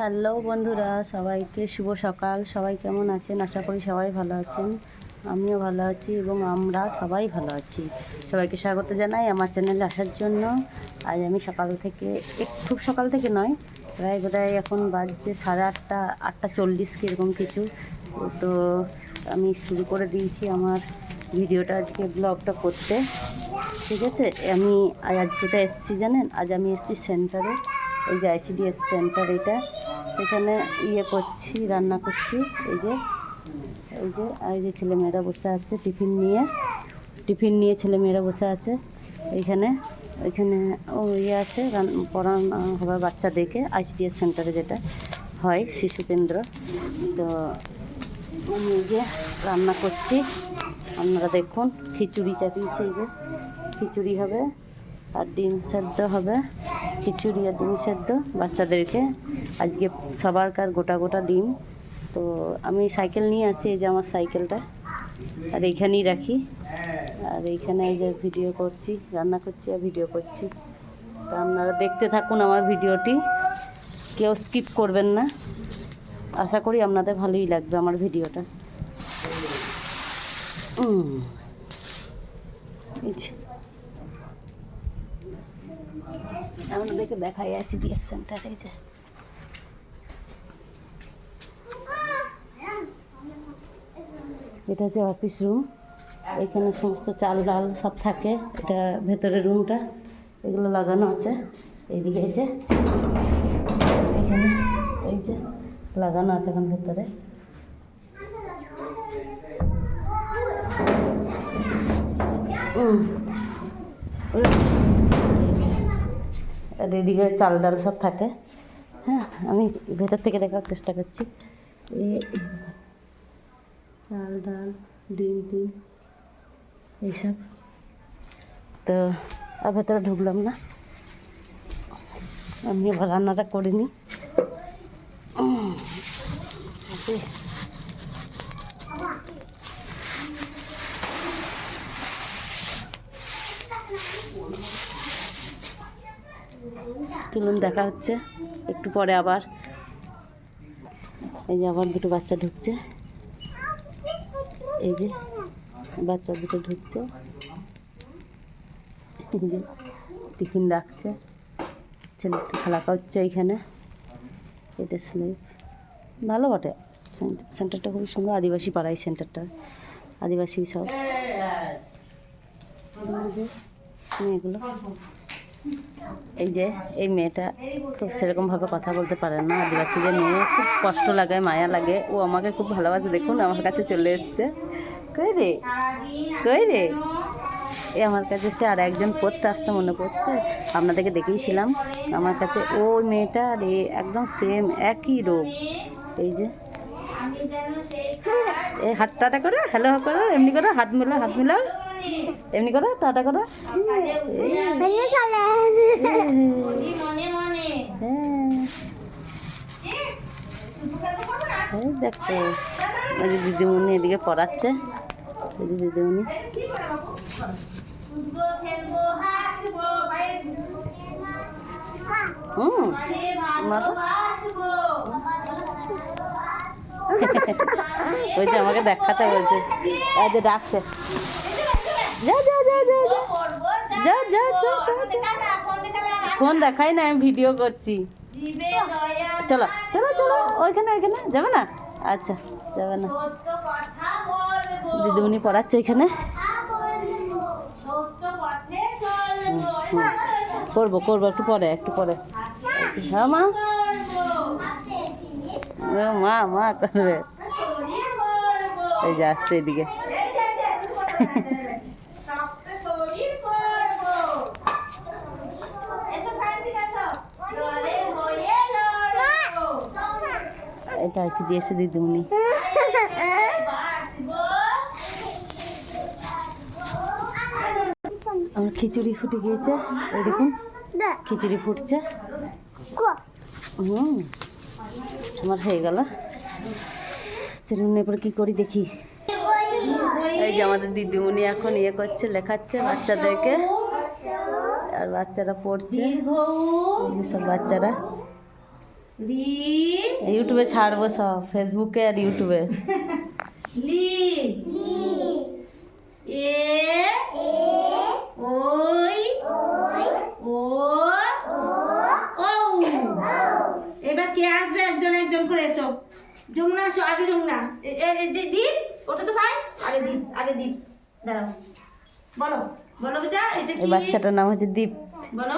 Hello বন্ধুরা, সবাইকে শুভ সকাল। সবাই কেমন আছেন? আশা করি সবাই ভালো আছেন। আমিও ভালো আছি এবং আমরা সবাই ভালো আছি। সবাইকে স্বাগত জানাই আমার চ্যানেলে আসার জন্য। আজ আমি সকাল থেকে খুব সকাল থেকে নয়, প্রায় বোধহয় এখন বাজছে 8:30, 8:40 কীরকম কিছু। তো আমি শুরু করে দিয়েছি আমার ভিডিওটা, আজকে ব্লগটা করতে। ঠিক আছে, আমি আজ কোথায় এসেছি জানেন? আজ আমি এসেছি সেন্টারে, এই যে ICDS সেন্টার, এটা সেখানে করছি, রান্না করছি। এই যে আর এই যে ছেলেমেয়েরা বসে আছে টিফিন নিয়ে ছেলেমেয়েরা বসে আছে ওইখানে আছে পড়ানো হবে বাচ্চাদেরকে, ICDS সেন্টারে যেটা হয়, শিশু কেন্দ্র। তো আমি এই যে রান্না করছি, আপনারা দেখুন। খিচুড়ি চাপিয়েছি, এই যে খিচুড়ি হবে আর ডিম সেদ্ধ হবে। খিচুড়ি আর ডিম সেদ্ধ বাচ্চাদেরকে আজকে সবারকার গোটা ডিম। তো আমি সাইকেল নিয়ে আসি, এই যে আমার সাইকেলটা, আর এইখানেই রাখি। আর এইখানে এই যে ভিডিও করছি, রান্না করছি আর ভিডিও করছি। তো আপনারা দেখতে থাকুন আমার ভিডিওটি, কেউ স্কিপ করবেন না। আশা করি আপনাদের ভালোই লাগবে আমার ভিডিওটা। আপনাদেরকে দেখাই ICDS সেন্টার। এই যে এটা হচ্ছে অফিস রুম, এখানে সমস্ত চাল ডাল সব থাকে। এটা ভেতরে রুমটা, এগুলো লাগানো আছে। এইদিকে এই যে এখানে এই যে লাগানো আছে এখন ভেতরে। আর এদিকে চাল ডাল সব থাকে। হ্যাঁ, আমি ভেতর থেকে দেখার চেষ্টা করছি। এই চাল ডাল ডিম এইসব। তো আর ভেতরে ঢুকলাম না, আমি এবার রান্নাটা করিনি। চলুন, দেখা হচ্ছে একটু পরে আবার। এই যে আবার দুটো বাচ্চা ঢুকছে, এই যে বাচ্চা দুটো ঢুকছে, এই যে টিফিন রাখছে, ছেলে একটু খেলা করছে এইখানে। এটা স্লেপ ভালো বটে, সেন্টারটা খুবই সুন্দর। আদিবাসী পাড়ায় সেন্টারটা, আদিবাসী সব মেয়েগুলো। এই যে এই মেয়েটা খুব সেরকমভাবে কথা বলতে পারে না, আদিবাসীদের মেয়ে, খুব কষ্ট লাগে, মায়া লাগে। ও আমাকে খুব ভালোবাসে, দেখুন আমার কাছে চলে এসছে। কই রে এ আমার কাছে সে আর একজন পড়তে আসতে মনে পড়ছে, আপনাদেরকে দেখেইছিলাম আমার কাছে। ওই মেয়েটা আর একদম সেম, একই রূপ। এই যে এই হাত টাটা করো, হ্যালো করো, এমনি করো, হাত মিলাও, এমনি করো, টাটা করো। দেখো ওই যে দিদিমণি এদিকে পড়াচ্ছে, এই যে দিদিমণি। ওই যে আমাকে দেখাতে বলছে, এই যে ডাকছে, যা ফোন দেখাই না, আমি ভিডিও করছি। চলো ওইখানে যাবে না? আচ্ছা, যাবে না। দিদিমণি পড়াচ্ছে এখানে। করবো একটু পরে। হ্যাঁ মা করবে। এই যে আসছে এদিকে। এটা এসে দিয়েছে দিদিমণি। আমার খিচুড়ি ফুটে গিয়েছে, এই দেখুন খিচুড়ি ফুটছে। আমার হয়ে গেল। চলুন এরপরে কী করি দেখি। এই যে আমাদের দিদিমণি এখন করছে, লেখাচ্ছে বাচ্চাদেরকে, আর বাচ্চারা পড়ছে, সব বাচ্চারা। ইউটিউবে ছাড়বো সব, ফেসবুকে আর ইউটিউবে। লি এ ওই ও ও। এবার কে আসবে একজন একজন করে এসো। যমুনা এসো, আগে যমুনা। দীপ ওটা তো ভাই, আগে দীপ দাঁড়াও। বলো বলো বেটা, এটা এই কি? বাচ্চাটার নাম হচ্ছে দীপ। বলো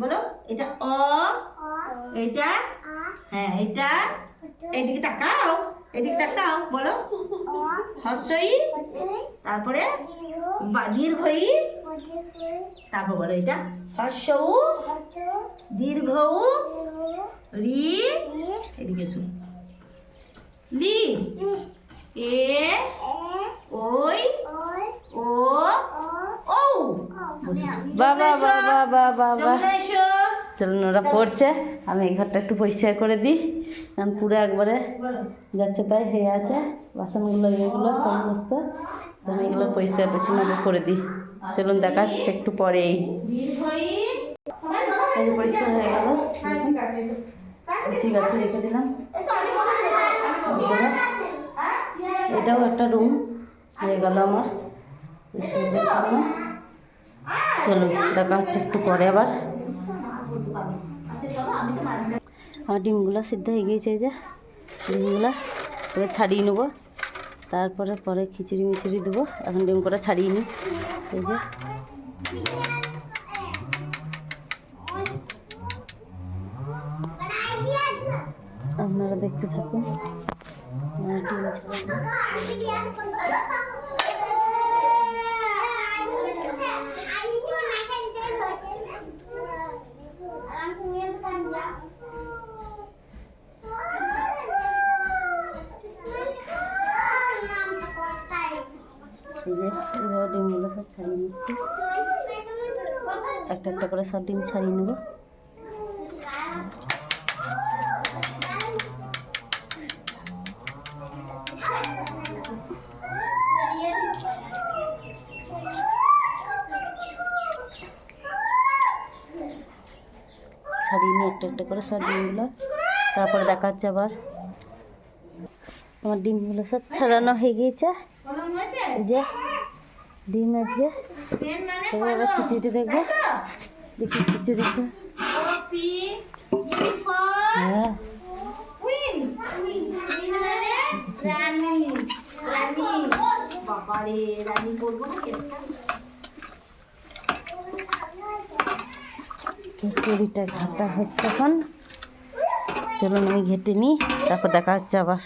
বলো, এটা অ, এটা হ্যাঁ, এটা এইদিকে তাকাও, এদিকে তাকাও। বলো হস্রই, তারপরে দীর্ঘ ই, তারপর বলো এটা হস্র উ, দীর্ঘ উ, রি, এদিকে এসো, লি এ ওই ও ও। বাবা বাবা বাবা বাবা। যমুনা এসো। চলুন, ওরা পড়ছে, আমি এই ঘরটা একটু পরিষ্কার করে দিই, কারণ পুরো একবারে বলো যাচ্ছে তাই হয়ে আছে, বাসনগুলো এগুলো সমস্ত, তো আমি এগুলো পরিষ্কার পেছনে আগে করে দিই। চলুন দেখাচ্ছে একটু পরেই। দীর্ঘ ই, এই যে পরিষ্কার হয়ে গেল, ঠিক আছে রেখে দিলাম। এবারে এটাও একটা রুম হয়ে গেল আমার পরিষ্কারের জন্য। চলুন দেখা হচ্ছে একটু পরে আবার। আমার ডিমগুলো সিদ্ধ হয়ে গিয়েছে, এই যে ডিমগুলো এবার ছাড়িয়ে নেবো, তারপরে পরে খিচুড়ি মিচুড়ি দেবো। এখন ডিম করে ছাড়িয়ে নিই, এই যে আপনারা দেখতে থাকুন। আমার ডিম ছাড়ানো। এই যে এভাবে ডিমগুলো সব ছাড়িয়ে নিচ্ছি, একটা একটা করে সব ডিম ছাড়িয়ে নেবো। ছাড়িয়ে নিই একটা একটা করে সব ডিমগুলো, তারপরে দেখা হচ্ছে আবার। আমার ডিমগুলো সব ছাড়ানো হয়ে গিয়েছে, এই যে ডিম আজকে। এবার আবার খিচুড়ি দেখবো, দেখি খিচুড়িটা। হ্যাঁ খিচুড়িটা ঘাটা হচ্ছে এখন। চলুন আমি ঘেটে নিই, তারপর দেখা হচ্ছে আবার।